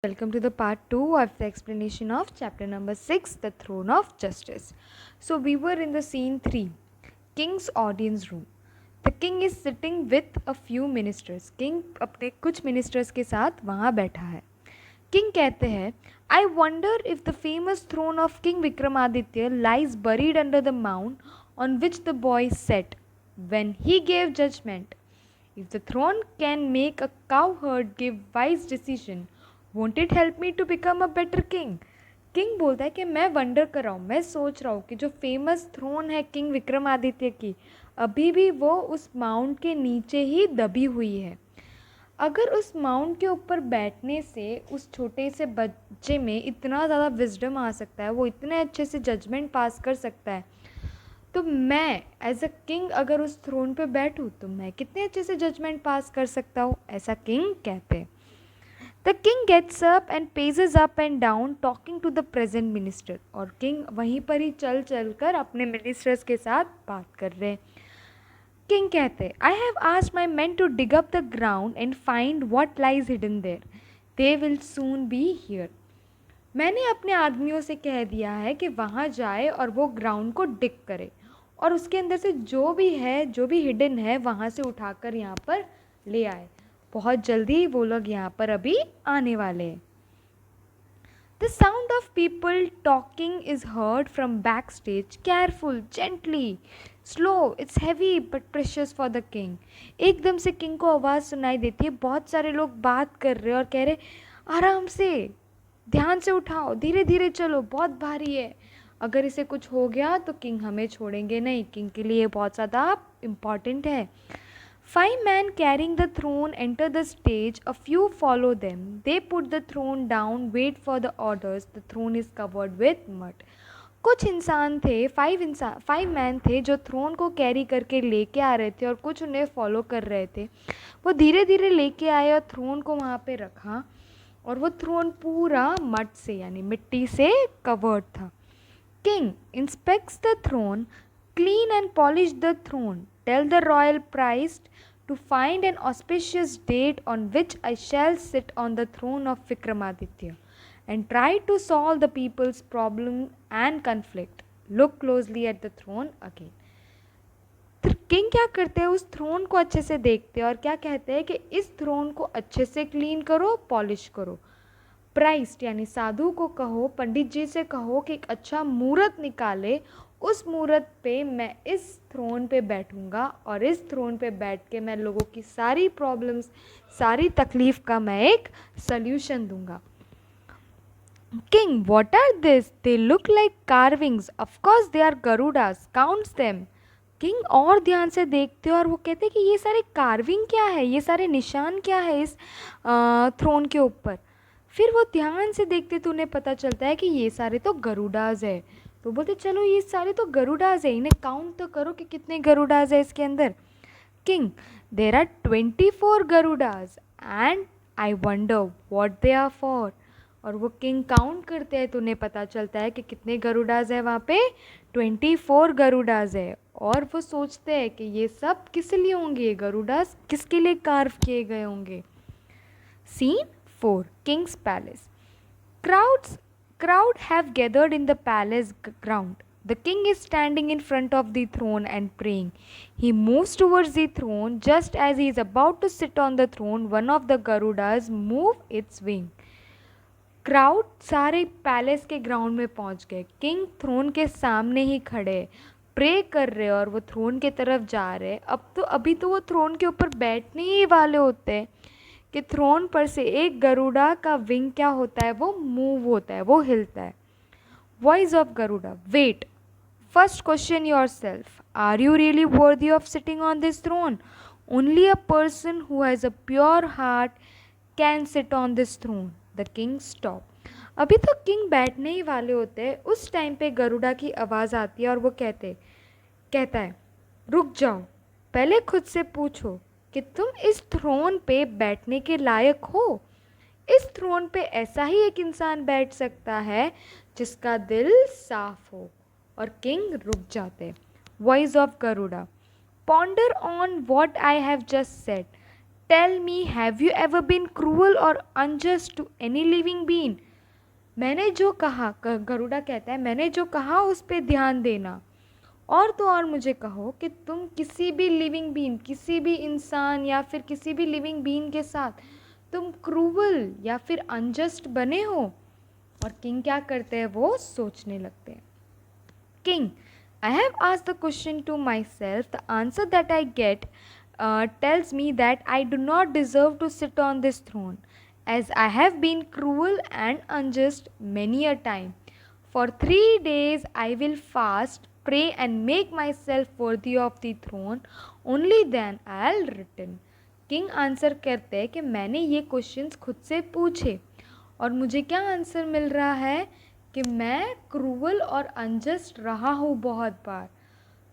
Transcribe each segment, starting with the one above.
Welcome to the part 2 of the explanation of chapter number 6, The Throne of Justice. So we were in the scene 3, King's audience room. The king is sitting with a few ministers. King अपने कुछ ministers के साथ वहाँ बैठा है. King कहते हैं, I wonder if the famous throne of King Vikramaditya lies buried under the mound on which the boy sat when he gave judgment. If the throne can make a cowherd give wise decision, won't it help me to become a better king? King बोलता है कि मैं wonder कर रहा हूँ, मैं सोच रहा हूँ कि जो फेमस थ्रोन है किंग विक्रमादित्य की, अभी भी वो उस माउंट के नीचे ही दबी हुई है. अगर उस माउंट के ऊपर बैठने से उस छोटे से बच्चे में इतना ज़्यादा विजडम आ सकता है, वो इतने अच्छे से जजमेंट पास कर सकता है, तो मैं एज अ किंग अगर उस थ्रोन पे बैठूँ तो मैं कितने अच्छे से जजमेंट पास कर सकता हूँ, ऐसा किंग कहते हैं. The king gets up and paces up and down talking to the present minister. और किंग वहीं पर ही चल चल कर अपने मिनिस्टर्स के साथ बात कर रहे हैं. किंग कहते, I have asked my man to dig up the ground and find what lies hidden there. They will soon be here. मैंने अपने आदमियों से कह दिया है कि वहाँ जाए और वो ग्राउंड को डिग करे और उसके अंदर से जो भी है, जो भी हिडन है, वहाँ से उठाकर यहाँ पर ले आए. बहुत जल्दी वो लोग यहाँ पर अभी आने वाले हैं. The sound of people talking is heard from backstage. Careful, gently, slow. It's heavy but precious for the king. एकदम से किंग को आवाज़ सुनाई देती है. बहुत सारे लोग बात कर रहे और कह रहे, आराम से, ध्यान से उठाओ, धीरे धीरे चलो, बहुत भारी है. अगर इसे कुछ हो गया तो किंग हमें छोड़ेंगे नहीं. किंग के लिए बहुत ज़्यादा इम्पॉर्टेंट है. 5 men carrying the throne enter the stage. A few follow them. They put the throne down, wait for the orders. The throne is covered with mud. कुछ इंसान थे, 5 मैन थे जो थ्रोन को कैरी करके लेके आ रहे थे और कुछ उन्हें फॉलो कर रहे थे. वो धीरे धीरे लेके आए और थ्रोन को वहाँ पे रखा और वो थ्रोन पूरा मड से यानी मिट्टी से कवर्ड था. King inspects the throne, clean and polish the throne. Tell the royal priest to find an auspicious date on which I shall sit on the throne of Vikramaditya and try to solve the people's problem and conflict. Look closely at the throne again. King क्या करते हैं, उस throne को अच्छे से देखते हैं और क्या कहते हैं कि इस थ्रोन को अच्छे से क्लीन करो, पॉलिश करो. प्राइस्ट यानी साधु को कहो, पंडित जी से कहो कि एक अच्छा मुहूर्त निकाले, उस मुहूर्त पे मैं इस थ्रोन पे बैठूंगा और इस थ्रोन पे बैठ के मैं लोगों की सारी प्रॉब्लम्स, सारी तकलीफ का मैं एक सल्यूशन दूंगा. King, what are this? They look like carvings. Of course they are Garudas. Counts them. King और ध्यान से देखते हैं और वो कहते हैं कि ये सारे कार्विंग क्या है, ये सारे निशान क्या है इस थ्रोन के ऊपर. फिर वो ध्यान से देखते तो उन्हें पता चलता है कि ये सारे तो गरुडाज है. तो बोलते चलो ये सारे तो गरुडाज है, इन्हें काउंट तो करो कि कितने गरुडाज है इसके अंदर. King, there are 24 Garudas and I wonder what they are for. और वो किंग काउंट करते हैं तो उन्हें पता चलता है कि कितने गरुडाज है वहाँ पे. 24 गरुडाज है. और वो सोचते हैं कि ये सब किस लिए होंगे, ये गरुडाज किसके लिए कार्व किए गए होंगे. Scene 4, King's Palace. Crowd have gathered in the palace ground. The king is standing in front of the throne and praying. He moves towards the throne. Just as he is about to sit on the throne, one of the Garudas move its wing. Crowd सारे palace के ground में पहुंच गए. King throne के सामने ही खड़े pray कर रहे और वो थ्रोन के तरफ जा रहे. अभी तो वो थ्रोन के ऊपर बैठने ही वाले होते हैं कि थ्रोन पर से एक गरुड़ा का विंग क्या होता है, वो मूव होता है, वो हिलता है. Voice of Garuda, wait, first question yourself, are you really worthy of sitting on this throne? Only a person who has a pure heart can sit on this throne. The king stop. अभी तो king बैठने ही वाले होते हैं. उस time पे गरुड़ा की आवाज़ आती है और वो कहता है, रुक जाओ, पहले खुद से पूछो कि तुम इस थ्रोन पे बैठने के लायक हो. इस थ्रोन पे ऐसा ही एक इंसान बैठ सकता है जिसका दिल साफ हो. और किंग रुक जाते. Voice of Garuda, ponder on what I have just said. Tell me, have you ever been cruel और unjust to any living being? मैंने जो कहा, गरुड़ा कहता है, मैंने जो कहा उस पर ध्यान देना, और तो और मुझे कहो कि तुम किसी भी लिविंग बीइंग, किसी भी इंसान या फिर किसी भी लिविंग बीइंग के साथ तुम क्रूवल या फिर अनजस्ट बने हो? और किंग क्या करते हैं, वो सोचने लगते हैं. King, I have asked the question to myself. The answer that I get tells me that I do not deserve to sit on this throne, as I have been cruel and unjust many a time. For 3 days I will fast, pray, and make myself worthy of the throne. Only then I'll return. King answer करते हैं कि मैंने ये questions खुद से पूछे और मुझे क्या आंसर मिल रहा है कि मैं क्रूवल और अनजस्ट रहा हूँ बहुत बार.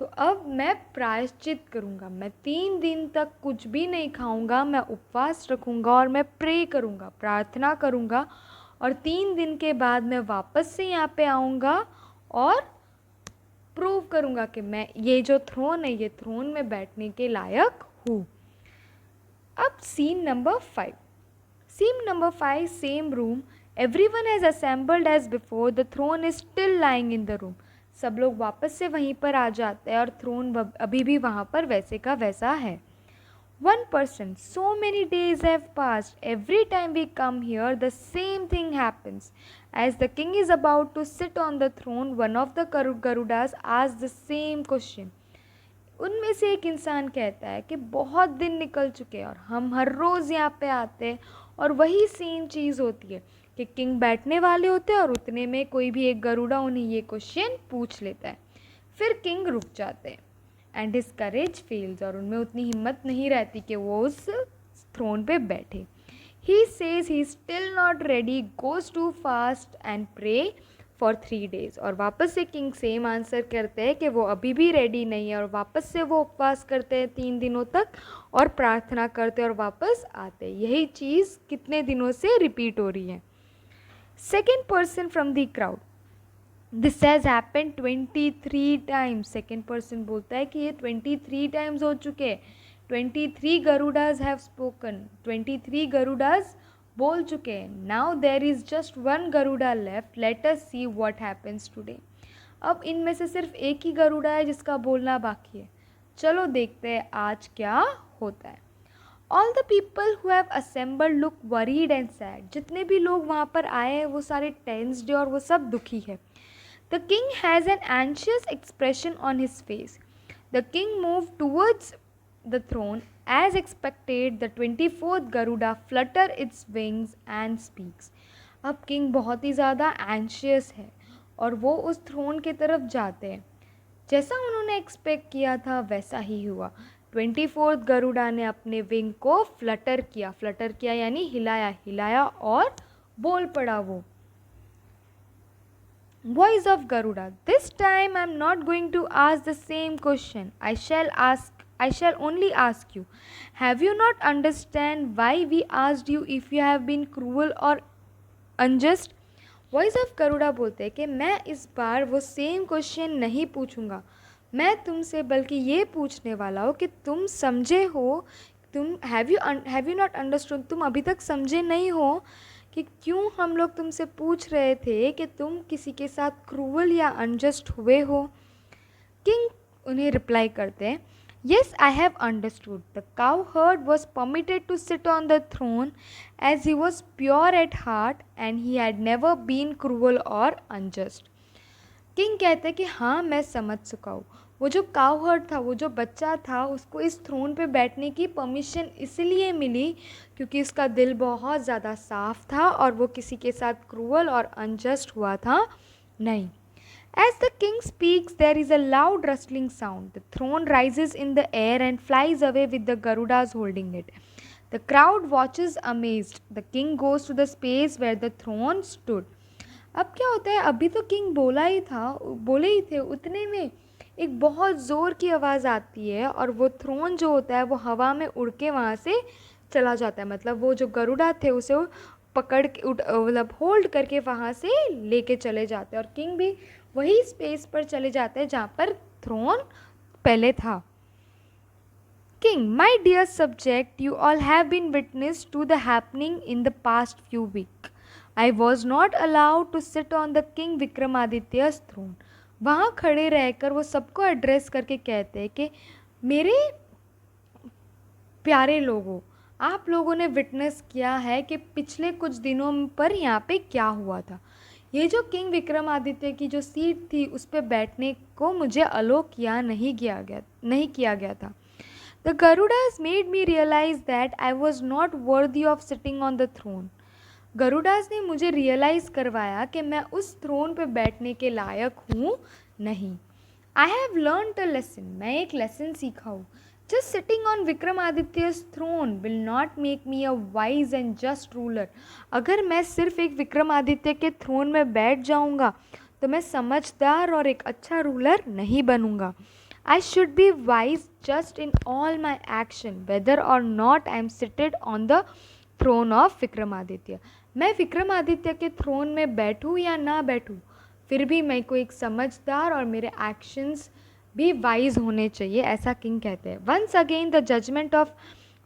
तो अब मैं प्रायश्चित करूँगा. मैं 3 दिन तक कुछ भी नहीं खाऊँगा, मैं उपवास रखूँगा और मैं प्रे करूँगा, प्रार्थना करूँगा, और 3 दिन के बाद मैं वापस से यहाँ पे आऊँगा और प्रूव करूँगा कि मैं ये जो थ्रोन है, ये थ्रोन में बैठने के लायक हूँ. अब scene number 5. Scene number 5, same room. Everyone has assembled as before. The throne is still lying in the room. सब लोग वापस से वहीं पर आ जाते हैं और थ्रोन अभी भी वहाँ पर वैसे का वैसा है. One person. So many days have passed. Every time we come here, the same thing happens. As the king is about to sit on the throne, one of the Garudas asks the same question. उनमें से एक इंसान कहता है कि बहुत दिन निकल चुके हैं और हम हर रोज़ यहाँ पे आते हैं और वही सेम चीज़ होती है कि किंग बैठने वाले होते हैं और उतने में कोई भी एक गरुड़ा उन्हें ये क्वेश्चन पूछ लेता है. फिर किंग रुक जाते हैं एंड हिज करेज फेल्स, और उनमें उतनी हिम्मत नहीं रहती कि वो उस थ्रोन पे बैठे. He says he still not ready, goes to fast and pray for 3 days. और वापस से किंग सेम आंसर करते हैं कि वो अभी भी रेडी नहीं है, और वापस से वो उपवास करते हैं 3 दिनों तक और प्रार्थना करते हैं और वापस आते हैं. यही चीज़ कितने दिनों से रिपीट हो रही है. Second person from the crowd, this has happened 23 times. Second person बोलता है कि ये 23 times हो चुके हैं. 23 गरुडाज हैव स्पोकन. 23 गरुडाज बोल चुके हैं. Now there is just 1 Garuda left. Let us see what happens today. अब इनमें से सिर्फ एक ही गरुड़ा है जिसका बोलना बाकी है. चलो देखते हैं आज क्या होता है. All the people who have assembled look worried and sad. जितने भी लोग वहाँ पर आए हैं वो सारे टेंस्ड और वो सब दुखी है. The king has an anxious expression on his face. The king move towards the throne. As expected, the 24th Garuda flutter its wings and speaks. अब किंग बहुत ही ज़्यादा एंशियस है और वो उस थ्रोन की तरफ जाते हैं. जैसा उन्होंने एक्सपेक्ट किया था वैसा ही हुआ. 24th गरुड़ा ने अपने विंग को फ्लटर किया यानी हिलाया और बोल पड़ा वो. Voice of Garuda. This time I am not going to ask the same question. I shall only ask you, have you not understand why we asked you if you have been cruel or unjust? Voice of Garuda बोलते हैं कि मैं इस बार वो same question नहीं पूछूंगा. मैं तुमसे बल्कि ये पूछने वाला हूँ कि तुम समझे हो, तुम हैव यू नॉट अंडरस्टूड, तुम अभी तक समझे नहीं हो कि क्यों हम लोग तुमसे पूछ रहे थे कि तुम किसी के साथ क्रूअल या अनजस्ट हुए हो. किंग उन्हें रिप्लाई करते हैं, Yes, I have understood. The cowherd was permitted to sit on the throne as he was pure at heart and he had never been cruel or unjust. King कहते हैं कि हाँ मैं समझ चुका हूँ. वो जो काउहर्ड था, वो जो बच्चा था, उसको इस थ्रोन पे बैठने की परमिशन इसलिए मिली क्योंकि उसका दिल बहुत ज़्यादा साफ था और वो किसी के साथ क्रूअल और अनजस्ट हुआ था नहीं. As the king speaks, there is a loud rustling sound. The throne rises in the air and flies away with the Garudas holding it. The crowd watches amazed. The king goes to the space where the throne stood. अब क्या होता है, अभी तो king बोले ही थे, उतने में एक बहुत ज़ोर की आवाज़ आती है और वो थ्रोन जो होता है वो हवा में उड़ के वहाँ से चला जाता है. मतलब वो जो गरुड़ा थे उसे पकड़ के मतलब होल्ड करके वहाँ से लेके चले जाते हैं और किंग भी वही स्पेस पर चले जाते हैं जहाँ पर थ्रोन पहले था. King, my dear subject, you all have been witness to the happening in the past few weeks. I was not allowed to sit on the King Vikramaditya's throne. वहाँ खड़े रहकर वो सबको एड्रेस करके कहते हैं कि मेरे प्यारे लोगों, आप लोगों ने विटनेस किया है कि पिछले कुछ दिनों पर यहाँ पे क्या हुआ था. ये जो किंग विक्रमादित्य की जो सीट थी उस पर बैठने को मुझे अलो नहीं किया गया था. The Garudas made me realize that I was not worthy of sitting on the throne. गरुडास ने मुझे रियलाइज़ करवाया कि मैं उस थ्रोन पे बैठने के लायक हूँ नहीं. I have learn a lesson, मैं एक लेसन सीखा हूँ. Just sitting on Vikramaditya's throne will not make me a wise and just ruler. अगर मैं सिर्फ एक विक्रमादित्य के थ्रोन में बैठ जाऊँगा तो मैं समझदार और एक अच्छा रूलर नहीं बनूँगा. I should be wise just in all my action, whether or not I am seated on the throne of Vikramaditya. मैं विक्रमादित्य के थ्रोन में बैठूँ या ना बैठूँ, फिर भी मैं को एक समझदार और मेरे एक्शंस भी वाइज होने चाहिए, ऐसा किंग कहते हैं. Once again the judgement of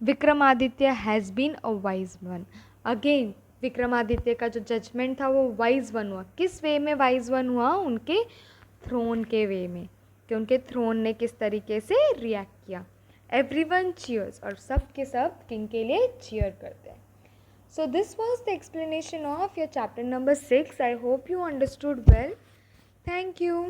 Vikramaditya has been a wise one. Again Vikramaditya का जो जजमेंट था वो वाइज वन हुआ. किस वे में वाइज वन हुआ? उनके थ्रोन के वे में, कि उनके थ्रोन ने किस तरीके से रिएक्ट किया. एवरीवन चीयर्स, और सब के सब किंग के लिए चीयर करते हैं. So this was the explanation of your chapter number 6. I hope you understood well. Thank you.